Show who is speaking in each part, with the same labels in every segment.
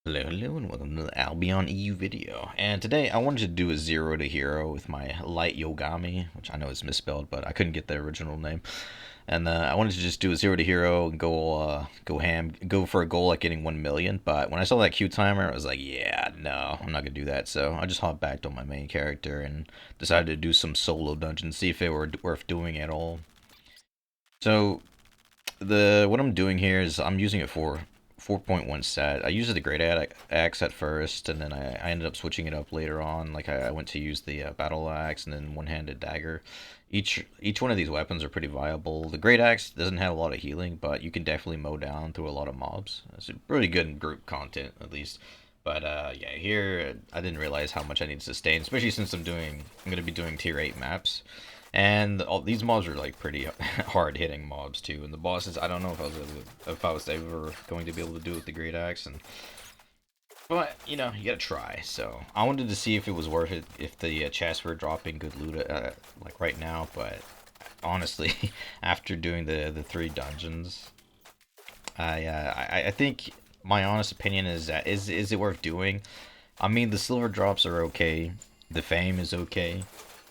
Speaker 1: Hello, and welcome to the Albion EU video. And today I wanted to do a 0 to hero with my light Yogami, which I know is misspelled, but I couldn't get the original name. And I wanted to just do a 0 to hero and go ham, go for a goal like getting 1 million. But when I saw that queue timer, I was like, yeah, no, I'm not gonna do that. So I just hopped back on my main character and decided to do some solo dungeons, see if they were worth doing at all. So the what I'm doing here is I'm using it for 4.1 set. I used the great axe at first, and then I ended up switching it up later on. Like I went to use the battle axe and then one-handed dagger. Each one of these weapons are pretty viable. The great axe doesn't have a lot of healing, but you can definitely mow down through a lot of mobs. It's really good in group content at least. But yeah, here I didn't realize how much I need to sustain, especially since I'm going to be doing tier 8 maps. And all these mobs are like pretty hard hitting mobs too. And the bosses, I don't know if I was ever going to be able to do it with the great axe. But you know, you gotta try. So I wanted to see if it was worth it if the chests were dropping good loot like right now. But honestly, after doing the three dungeons, I think my honest opinion is that is it worth doing? I mean, the silver drops are okay. The fame is okay.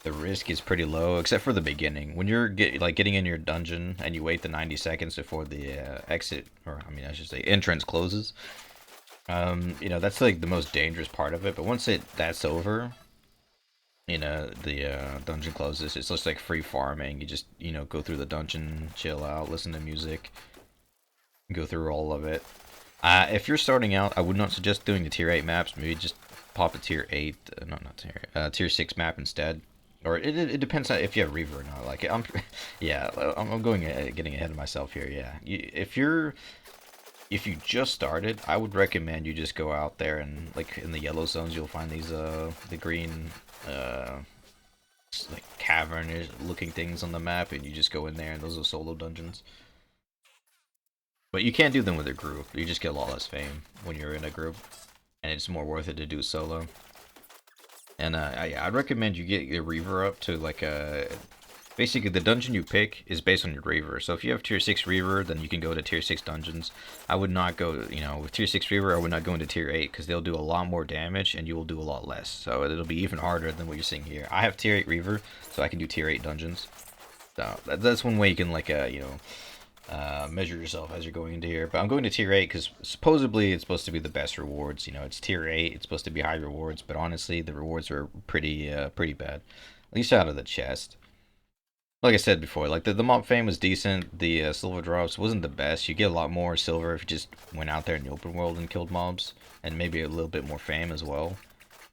Speaker 1: The risk is pretty low, except for the beginning. When you're getting in your dungeon and you wait the 90 seconds before the exit, or I mean, I should say entrance closes. You know, that's like the most dangerous part of it. But once that's over, you know, the dungeon closes. It's just like free farming. You just go through the dungeon, chill out, listen to music, go through all of it. If you're starting out, I would not suggest doing the tier 8 maps. Maybe just pop a tier 8, no, not tier 6 map instead. Or it depends on if you have Reaver or not. Like yeah, I'm going getting ahead of myself here. Yeah, if you just started, I would recommend you just go out there and like in the yellow zones, you'll find these the green like cavern looking things on the map, and you just go in there, and those are solo dungeons. But you can't do them with a group. You just get a lot less fame when you're in a group, and it's more worth it to do solo. And I'd recommend you get your Reaver up to like a... Basically, the dungeon you pick is based on your Reaver. So if you have tier 6 Reaver, then you can go to tier 6 dungeons. I would not go, with tier 6 Reaver, I would not go into tier 8 because they'll do a lot more damage and you will do a lot less. So it'll be even harder than what you're seeing here. I have tier 8 Reaver, so I can do tier 8 dungeons. So that's one way you can, like, measure yourself as you're going into here. But I'm going to tier 8 because supposedly it's supposed to be the best rewards. It's tier 8, it's supposed to be high rewards, but honestly the rewards are pretty bad, at least out of the chest. Like I said before, like the mob fame was decent. The silver drops wasn't the best. You get a lot more silver if you just went out there in the open world and killed mobs, and maybe a little bit more fame as well.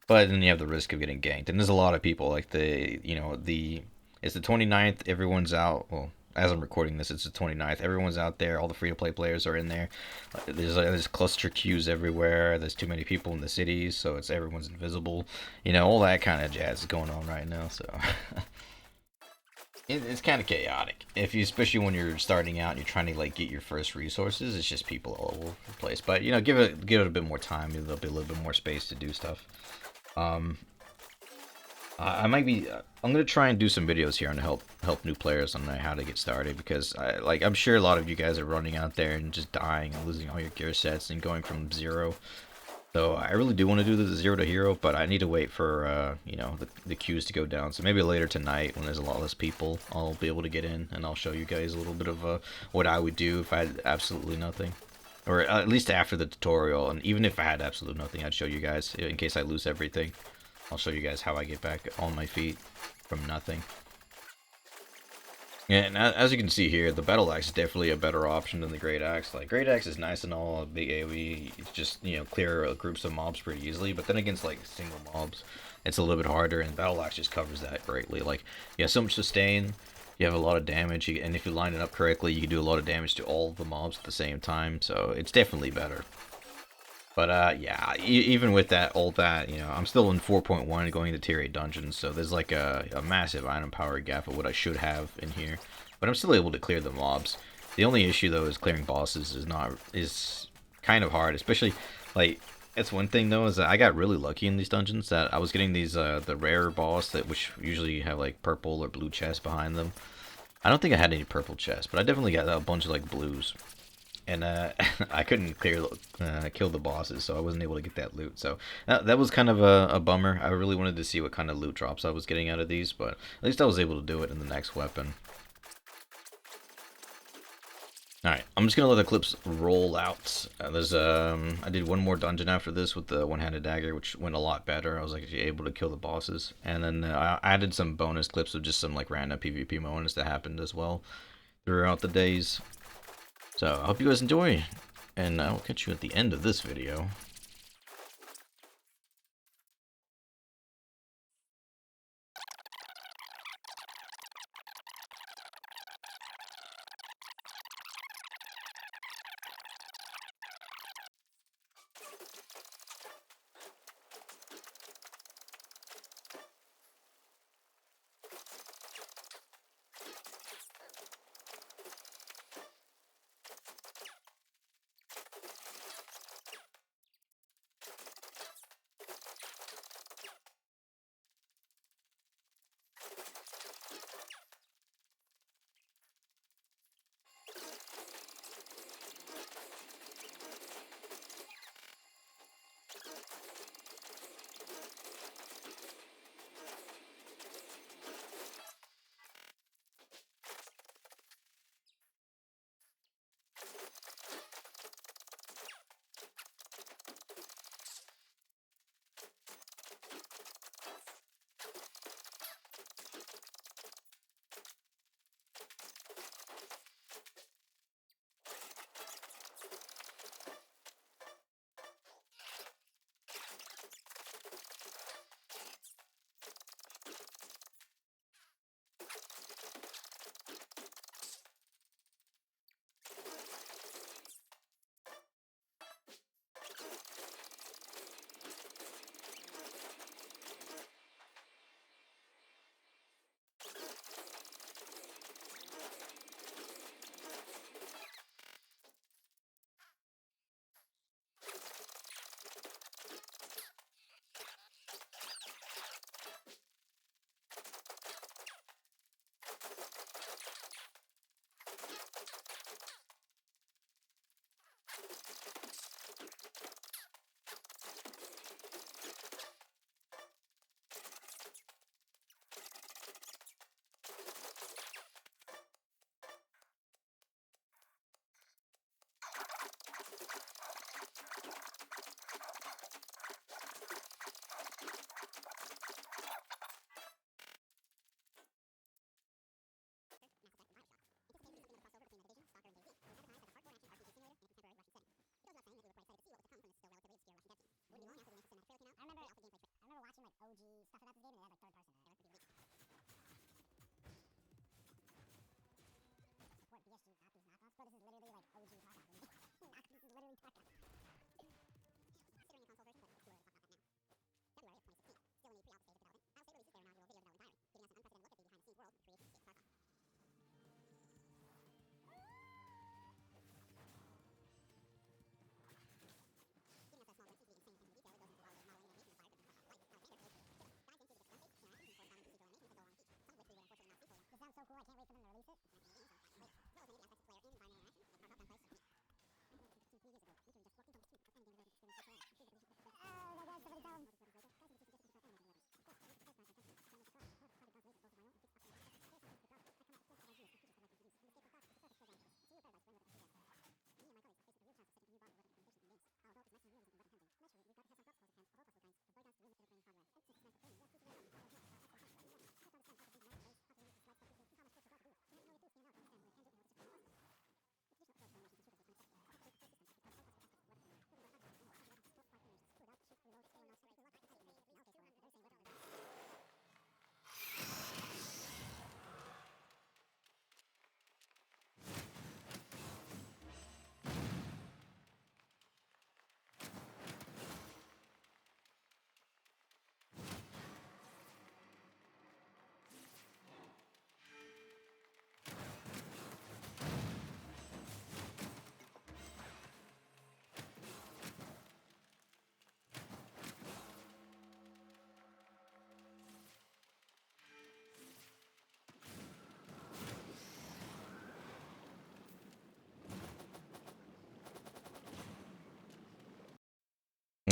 Speaker 1: But then you have the risk of getting ganked, and there's a lot of people like it's the 29th. Everyone's out. Well, as I'm recording this, it's the 29th. Everyone's out there. All the free-to-play players are in there. There's cluster queues everywhere. There's too many people in the cities, so everyone's invisible. All that kind of jazz is going on right now. So it's kind of chaotic. Especially when you're starting out and you're trying to like get your first resources, it's just people all over the place. But give it a bit more time. There'll be a little bit more space to do stuff. Um, I might be. I'm gonna try and do some videos here on help new players on how to get started because I'm sure a lot of you guys are running out there and just dying and losing all your gear sets and going from 0. So I really do want to do the 0 to hero, but I need to wait for the queues to go down. So maybe later tonight when there's a lot less people, I'll be able to get in and I'll show you guys a little bit of what I would do if I had absolutely nothing. Or at least after the tutorial, and even if I had absolutely nothing, I'd show you guys in case I lose everything. I'll show you guys how I get back on my feet from nothing. And as you can see here, the battle axe is definitely a better option than the great axe. Like great axe is nice and all, big AoE. It's just clear groups of mobs pretty easily. But then against like single mobs, it's a little bit harder. And battle axe just covers that greatly. Like you have so much sustain, you have a lot of damage, and if you line it up correctly, you can do a lot of damage to all of the mobs at the same time. So it's definitely better. But yeah, even with all that, I'm still in 4.1 going to tier 8 dungeons, so there's like a massive item power gap of what I should have in here. But I'm still able to clear the mobs. The only issue though is clearing bosses is kind of hard, especially like that's one thing though is that I got really lucky in these dungeons that I was getting these the rare boss which usually have like purple or blue chests behind them. I don't think I had any purple chests, but I definitely got a bunch of like blues. and I couldn't kill the bosses, so I wasn't able to get that loot. So that was kind of a bummer. I really wanted to see what kind of loot drops I was getting out of these, but at least I was able to do it in the next weapon. Alright, I'm just gonna let the clips roll out. I did one more dungeon after this with the one-handed dagger, which went a lot better. I was actually able to kill the bosses, and then I added some bonus clips of just some like random PvP moments that happened as well throughout the days. So I hope you guys enjoy, and I'll catch you at the end of this video.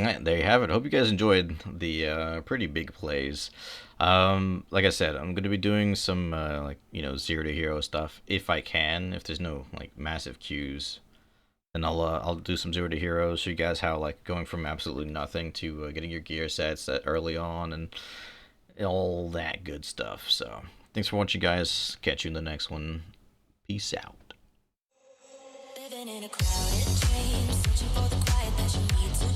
Speaker 1: Alright, there you have it. Hope you guys enjoyed the pretty big plays. Like I said, I'm gonna be doing some like zero to hero stuff if I can. If there's no like massive queues, then I'll do some zero to hero. Show you guys how like going from absolutely nothing to getting your gear set early on and all that good stuff. So thanks for watching, guys. Catch you in the next one. Peace out.
Speaker 2: Living in a crowded dream, searching for the quiet that you need to